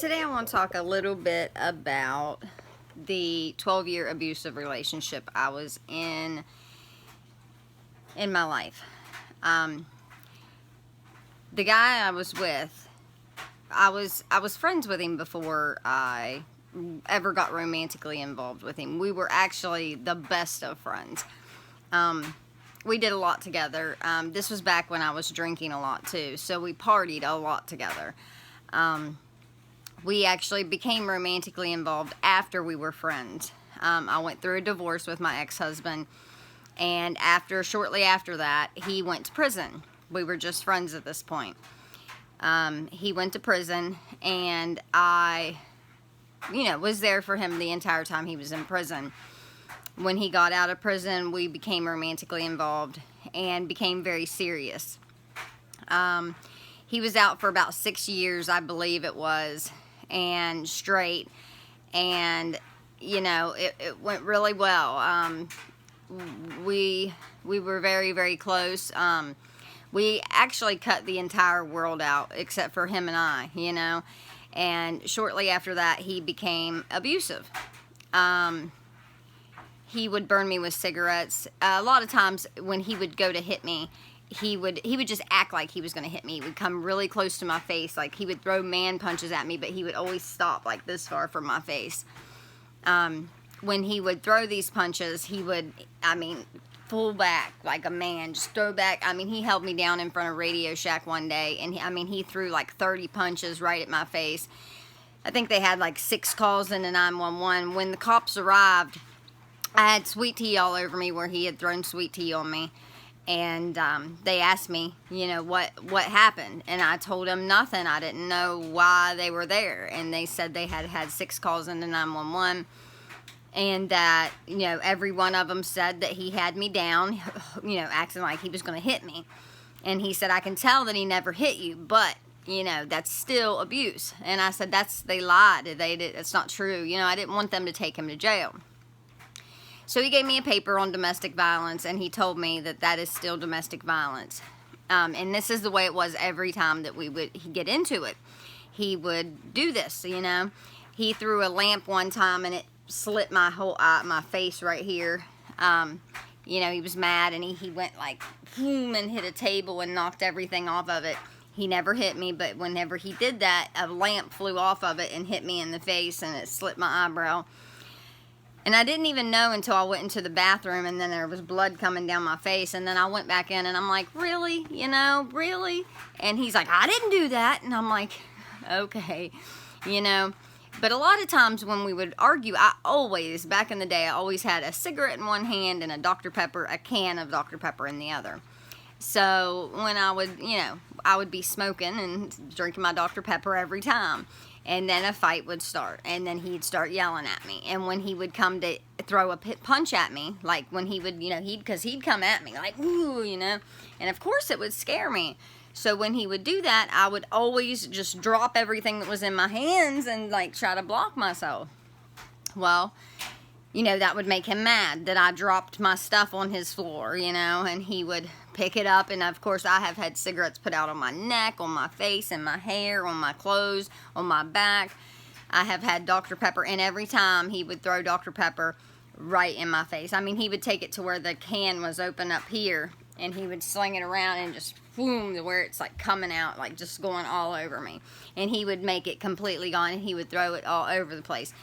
Today I want to talk a little bit about the 12-year abusive relationship I was in my life. The guy I was with, I was friends with him before I ever got romantically involved with him. We were actually the best of friends. We did a lot together. This was back when I was drinking a lot too, so we partied a lot together. We actually became romantically involved after we were friends. I went through a divorce with my ex-husband, and shortly after that, he went to prison. We were just friends at this point. He went to prison, and I, was there for him the entire time he was in prison. When he got out of prison, we became romantically involved and became very serious. He was out for about 6 years, I believe it was, and straight, and it went really well. We were very, very close. We actually cut the entire world out except for him and I, and shortly after that he became abusive. He would burn me with cigarettes. A lot of times when he would go to hit me, he would just act like he was going to hit me. He would come really close to my face, like he would throw man punches at me, but he would always stop like this far from my face. When he would throw these punches, he would, full back like a man, just throw back. He held me down in front of Radio Shack one day, and he threw like 30 punches right at my face. I think they had like 6 calls into 911. When the cops arrived, I had sweet tea all over me where he had thrown sweet tea on me. And they asked me, what happened? And I told them nothing. I didn't know why they were there. And they said they had 6 calls into 911. And that, every one of them said that he had me down, acting like he was going to hit me. And he said, I can tell that he never hit you, but, that's still abuse. And I said, they lied. It's not true. I didn't want them to take him to jail. So he gave me a paper on domestic violence, and he told me that is still domestic violence. And this is the way it was every time that he'd get into it. He would do this, He threw a lamp one time, and it slit my whole eye, my face right here. He was mad, and he went like, boom, and hit a table and knocked everything off of it. He never hit me, but whenever he did that, a lamp flew off of it and hit me in the face, and it slit my eyebrow. And I didn't even know until I went into the bathroom, and then there was blood coming down my face, and then I went back in, and I'm like, really? Really? And he's like, I didn't do that. And I'm like, okay, But a lot of times when we would argue, back in the day, I always had a cigarette in one hand and a can of Dr. Pepper in the other. So when I would be smoking and drinking my Dr. Pepper every time. And then a fight would start, and then he'd start yelling at me. And when he would come to throw a punch at me, like when he would, he'd come at me like, ooh, and of course it would scare me. So when he would do that, I would always just drop everything that was in my hands and like try to block myself. Well, that would make him mad that I dropped my stuff on his floor, and he would pick it up. And of course, I have had cigarettes put out on my neck, on my face, and my hair, on my clothes, on my back. I have had Dr. Pepper, and every time he would throw Dr. Pepper right in my face. He would take it to where the can was open up here, and he would sling it around and just boom, to where it's like coming out, like just going all over me. And he would make it completely gone, and he would throw it all over the place.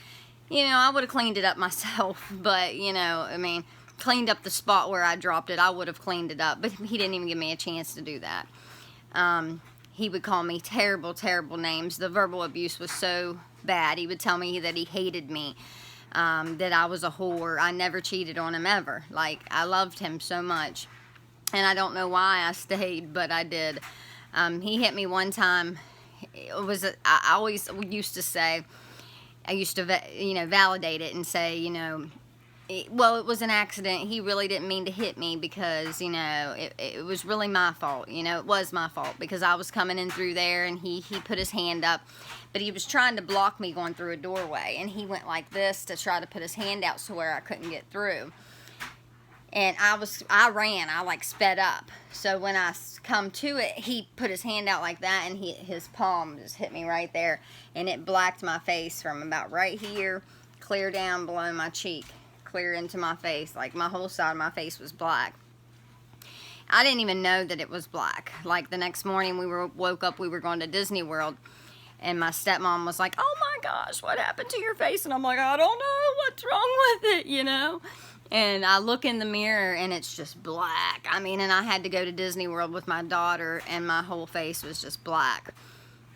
I would have cleaned it up myself, but, cleaned up the spot where I dropped it. I would have cleaned it up, but he didn't even give me a chance to do that. He would call me terrible, terrible names. The verbal abuse was so bad. He would tell me that he hated me, that I was a whore. I never cheated on him ever. Like, I loved him so much, and I don't know why I stayed, but I did. He hit me one time. I always used to say, I used to, validate it and say, it was an accident. He really didn't mean to hit me because, it was really my fault. It was my fault because I was coming in through there, and he put his hand up, but he was trying to block me going through a doorway, and he went like this to try to put his hand out so where I couldn't get through. And I ran, I like sped up. So when I come to it, he put his hand out like that, and his palm just hit me right there, and it blacked my face from about right here, clear down below my cheek, clear into my face. Like my whole side of my face was black. I didn't even know that it was black. Like the next morning woke up, we were going to Disney World, and my stepmom was like, "Oh my gosh, what happened to your face?" And I'm like, "I don't know, what's wrong with it, you know?" And I look in the mirror, and it's just black. I mean, and I had to go to Disney World with my daughter, and my whole face was just black.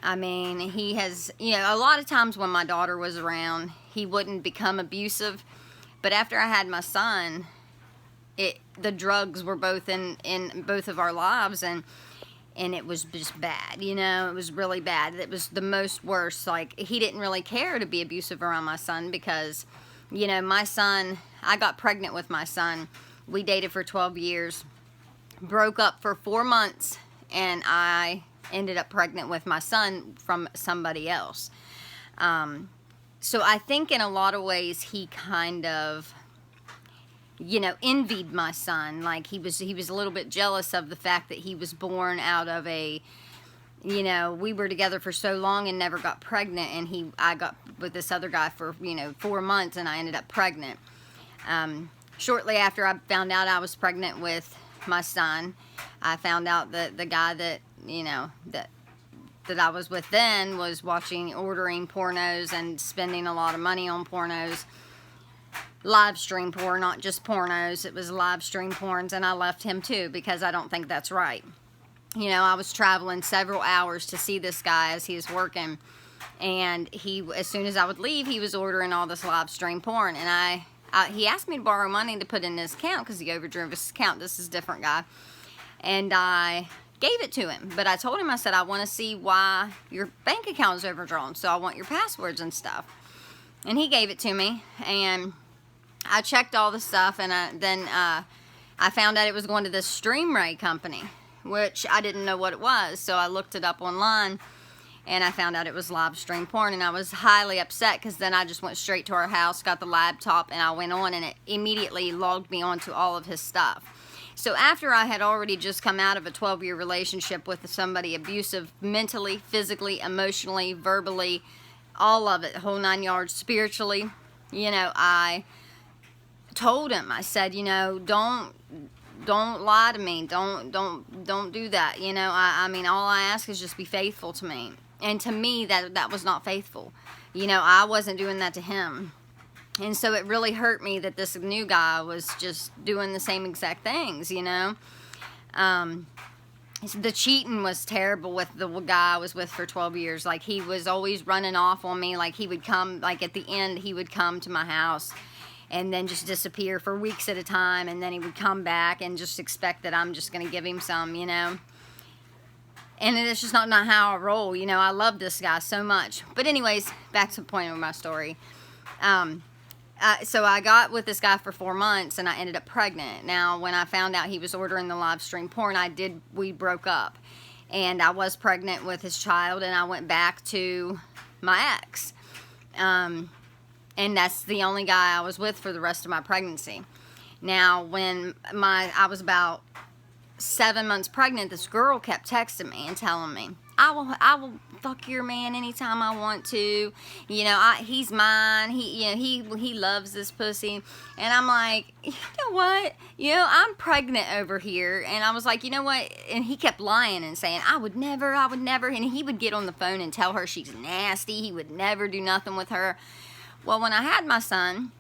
I mean, he has, you know, a lot of times when my daughter was around, he wouldn't become abusive. But after I had my son, the drugs were both in both of our lives, and it was just bad, you know. It was really bad. It was the most worst. Like, he didn't really care to be abusive around my son because, you know, my son, I got pregnant with my son. We dated for 12 years, broke up for 4 months, and I ended up pregnant with my son from somebody else. So I think in a lot of ways he kind of, you know, envied my son. Like he was a little bit jealous of the fact that he was born out of a, you know, we were together for so long and never got pregnant, and I got with this other guy for, you know, 4 months, and I ended up pregnant. Shortly after I found out I was pregnant with my son, I found out that the guy that, you know, that I was with then was ordering pornos and spending a lot of money on pornos. Live stream porn, not just pornos. It was live stream porns, and I left him too because I don't think that's right. You know, I was traveling several hours to see this guy as he was working, and as soon as I would leave, he was ordering all this live stream porn, and he asked me to borrow money to put in his account because he overdrew his account. This is a different guy, and I gave it to him, but I told him, I said, "I want to see why your bank account is overdrawn, so I want your passwords and stuff." And he gave it to me, and I checked all the stuff, and then I found out it was going to this Stream Ray company, which I didn't know what it was. So I looked it up online, and I found out it was live stream porn, and I was highly upset because then I just went straight to our house, got the laptop, and I went on, and it immediately logged me onto all of his stuff. So after I had already just come out of a 12-year relationship with somebody abusive mentally, physically, emotionally, verbally, all of it, whole 9 yards, spiritually, you know, I told him, I said, you know, don't lie to me, don't do that, you know. I mean, all I ask is just be faithful to me. And to me, that was not faithful, you know. I wasn't doing that to him, and so it really hurt me that this new guy was just doing the same exact things, you know. The cheating was terrible with the guy I was with for 12 years. Like, he was always running off on me. Like, he would come, like at the end, he would come to my house and then just disappear for weeks at a time, and then he would come back and just expect that I'm just going to give him some, you know. And it's just not how I roll, you know. I love this guy so much. But anyways, back to the point of my story. So I got with this guy for 4 months, and I ended up pregnant. Now, when I found out he was ordering the live stream porn, we broke up. And I was pregnant with his child, and I went back to my ex. And that's the only guy I was with for the rest of my pregnancy. Now, when I was about 7 months pregnant, this girl kept texting me and telling me, I will fuck your man anytime I want to. You know, he's mine. He loves this pussy. And I'm like, you know what? You know, I'm pregnant over here. And I was like, you know what? And he kept lying and saying, I would never. And he would get on the phone and tell her she's nasty. He would never do nothing with her. Well, when I had my son,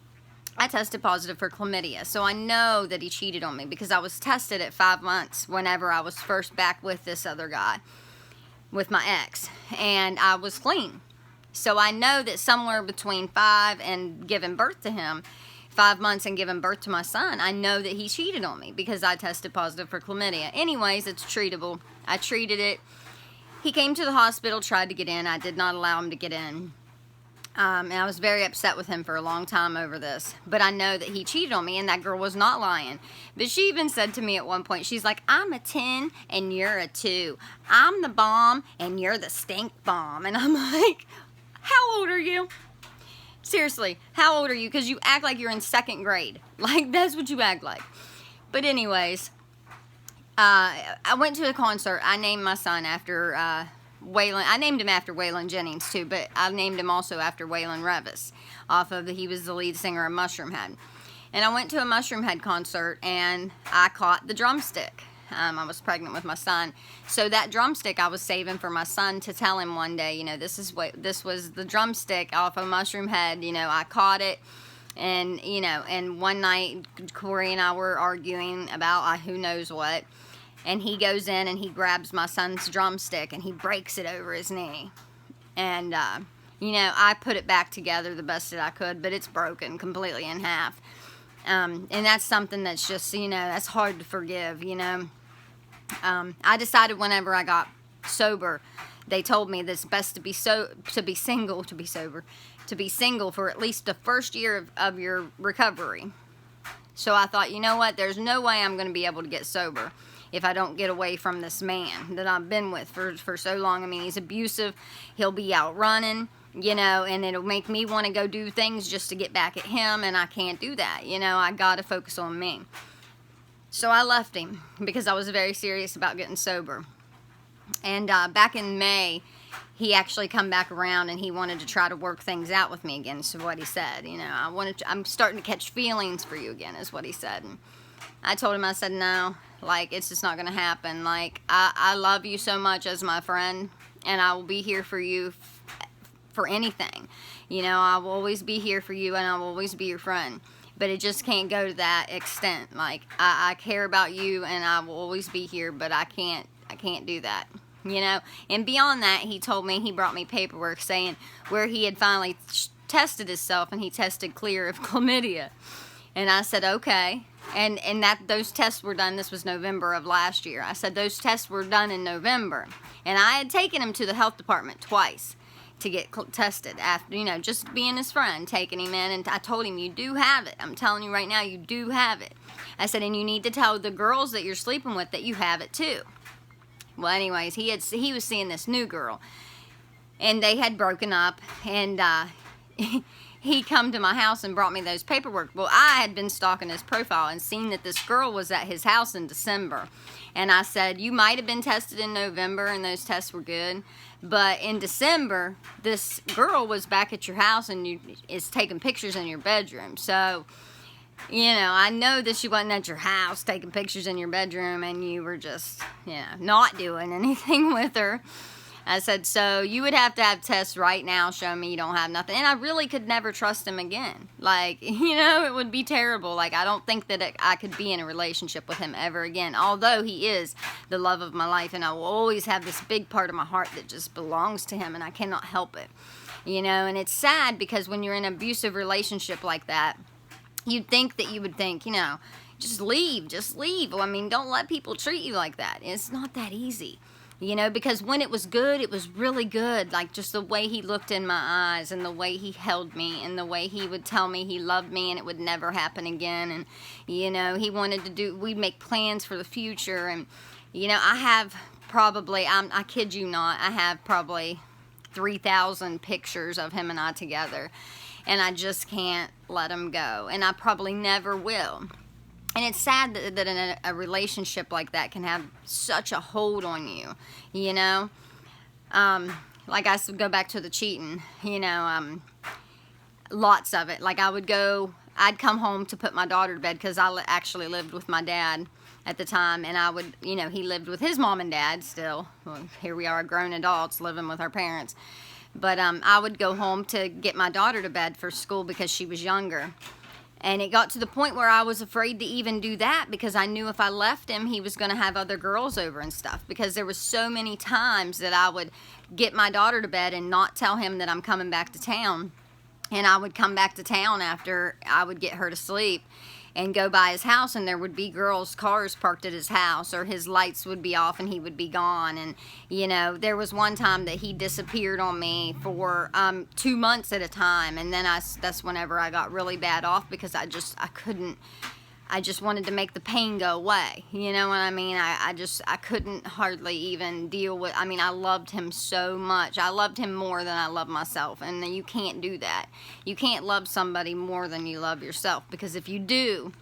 I tested positive for chlamydia. So I know that he cheated on me because I was tested at 5 months whenever I was first back with this other guy, with my ex. And I was clean. So I know that somewhere between 5 and giving birth to him, 5 months and giving birth to my son, I know that he cheated on me because I tested positive for chlamydia. Anyways, it's treatable. I treated it. He came to the hospital, tried to get in. I did not allow him to get in. And I was very upset with him for a long time over this. But I know that he cheated on me, and that girl was not lying. But she even said to me at one point, she's like, I'm a 10 and you're a 2. I'm the bomb and you're the stink bomb. And I'm like, how old are you? Seriously, how old are you? Because you act like you're in 2nd grade. Like, that's what you act like. But anyways, I went to a concert. I named my son after Waylon. I named him after Waylon Jennings too, but I named him also after Waylon Revis. He was the lead singer of Mushroom Head. And I went to a Mushroom Head concert, and I caught the drumstick. I was pregnant with my son, so that drumstick I was saving for my son to tell him one day. You know, this was the drumstick off of Mushroom Head. You know, I caught it, and and one night Corey and I were arguing about who knows what, and he goes in and he grabs my son's drumstick and he breaks it over his knee, and I put it back together the best that I could, but it's broken completely in half. And that's something that's just, that's hard to forgive, I decided whenever I got sober, they told me that it's best to be single for at least the first year of your recovery. So I thought, you know what, there's no way I'm going to be able to get sober if I don't get away from this man that I've been with for so long. I mean, he's abusive, he'll be out running, and it'll make me want to go do things just to get back at him, and I can't do that. I got to focus on me. So I left him because I was very serious about getting sober. And back in May, he actually come back around and he wanted to try to work things out with me again, is what he said. I'm starting to catch feelings for you again, is what he said. And I told him, I said, no, it's just not going to happen. I love you so much as my friend, and I will be here for you for anything. I will always be here for you, and I will always be your friend. But it just can't go to that extent. I care about you, and I will always be here, but I can't do that. And beyond that, he brought me paperwork saying where he had finally tested himself, and he tested clear of chlamydia. And I said, okay. And those tests were done, this was November of last year. I said those tests were done in November. And I had taken him to the health department twice to get tested after, just being his friend, taking him in, and I told him, you do have it. I'm telling you right now, you do have it. I said, and you need to tell the girls that you're sleeping with that you have it too. Well, anyways, he was seeing this new girl, and they had broken up, and he come to my house and brought me those paperwork. Well, I had been stalking his profile and seen that this girl was at his house in December. And I said, you might have been tested in November and those tests were good, but in December, this girl was back at your house and is taking pictures in your bedroom. So, I know that she wasn't at your house taking pictures in your bedroom and you were just, not doing anything with her. I said, so you would have to have tests right now showing me you don't have nothing. And I really could never trust him again. It would be terrible. I don't think that I could be in a relationship with him ever again. Although he is the love of my life, and I will always have this big part of my heart that just belongs to him, and I cannot help it. And it's sad because when you're in an abusive relationship like that, you'd think that you would think, just leave. Well, don't let people treat you like that. It's not that easy. Because when it was good, it was really good. Just the way he looked in my eyes and the way he held me and the way he would tell me he loved me and it would never happen again. And, he wanted to we'd make plans for the future. And, I have probably, I kid you not, I have probably 3,000 pictures of him and I together. And I just can't let him go. And I probably never will. And it's sad that in a relationship like that can have such a hold on you, I go back to the cheating, lots of it. I'd come home to put my daughter to bed because I actually lived with my dad at the time. And I would, he lived with his mom and dad still. Well, here we are, grown adults living with our parents. But I would go home to get my daughter to bed for school because she was younger. And it got to the point where I was afraid to even do that because I knew if I left him, he was going to have other girls over and stuff. Because there was so many times that I would get my daughter to bed and not tell him that I'm coming back to town. And I would come back to town after I would get her to sleep and go by his house, and there would be girls' cars parked at his house, or his lights would be off and he would be gone. And there was one time that he disappeared on me for 2 months at a time, and then that's whenever I got really bad off because I just wanted to make the pain go away. You know what I mean? I couldn't hardly even deal with, I loved him so much. I loved him more than I love myself. And you can't do that. You can't love somebody more than you love yourself. Because if you do,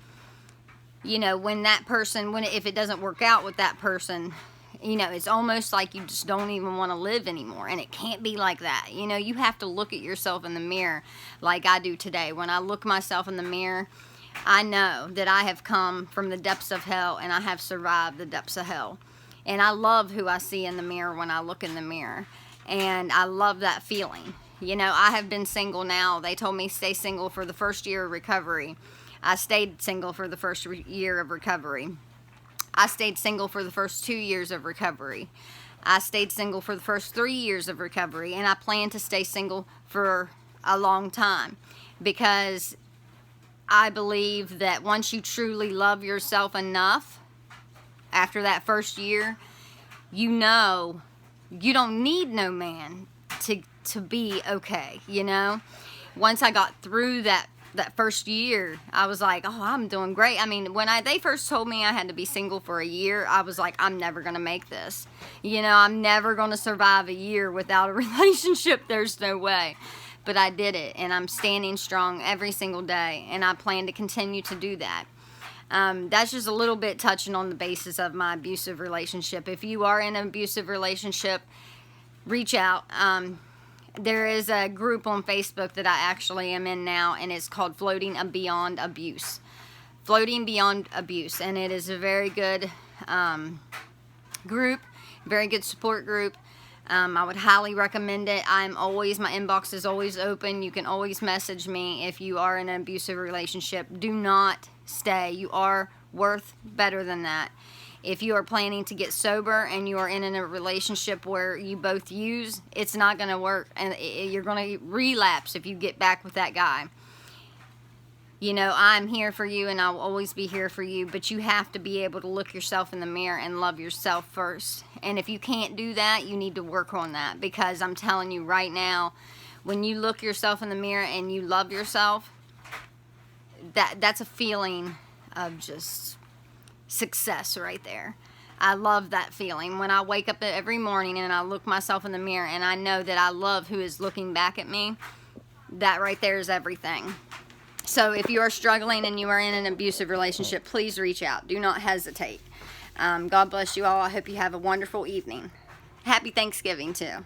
you know, when that person, if it doesn't work out with that person, you know, it's almost like you just don't even want to live anymore. And it can't be like that. You know, you have to look at yourself in the mirror like I do today. When I look myself in the mirror, I know that I have come from the depths of hell and I have survived the depths of hell. And I love who I see in the mirror when I look in the mirror. And I love that feeling. You know, I have been single now. They told me stay single for the first year of recovery. I stayed single for the first year of recovery. I stayed single for the first 2 years of recovery. I stayed single for the first 3 years of recovery. And I plan to stay single for a long time. Because I believe that once you truly love yourself enough, after that first year, you know you don't need no man to be okay, you know? Once I got through that first year, I was like, oh, I'm doing great. I mean, when they first told me I had to be single for a year, I was like, I'm never going to make this. You know, I'm never going to survive a year without a relationship. There's no way. But I did it, and I'm standing strong every single day, and I plan to continue to do that. That's just a little bit touching on the basis of my abusive relationship. If you are in an abusive relationship, reach out. There is a group on Facebook that I actually am in now, and it's called Floating Beyond Abuse. Floating Beyond Abuse, and it is a very good group, very good support group. I would highly recommend it. my inbox is always open. You can always message me if you are in an abusive relationship. Do not stay. You are worth better than that. If you are planning to get sober and you are in a relationship where you both use, it's not going to work. And you're going to relapse if you get back with that guy. You know, I'm here for you and I'll always be here for you. But you have to be able to look yourself in the mirror and love yourself first. And if you can't do that, you need to work on that. Because I'm telling you right now, when you look yourself in the mirror and you love yourself, that's a feeling of just success right there. I love that feeling. When I wake up every morning and I look myself in the mirror and I know that I love who is looking back at me, that right there is everything. So if you are struggling and you are in an abusive relationship, please reach out. Do not hesitate. God bless you all. I hope you have a wonderful evening. Happy Thanksgiving too.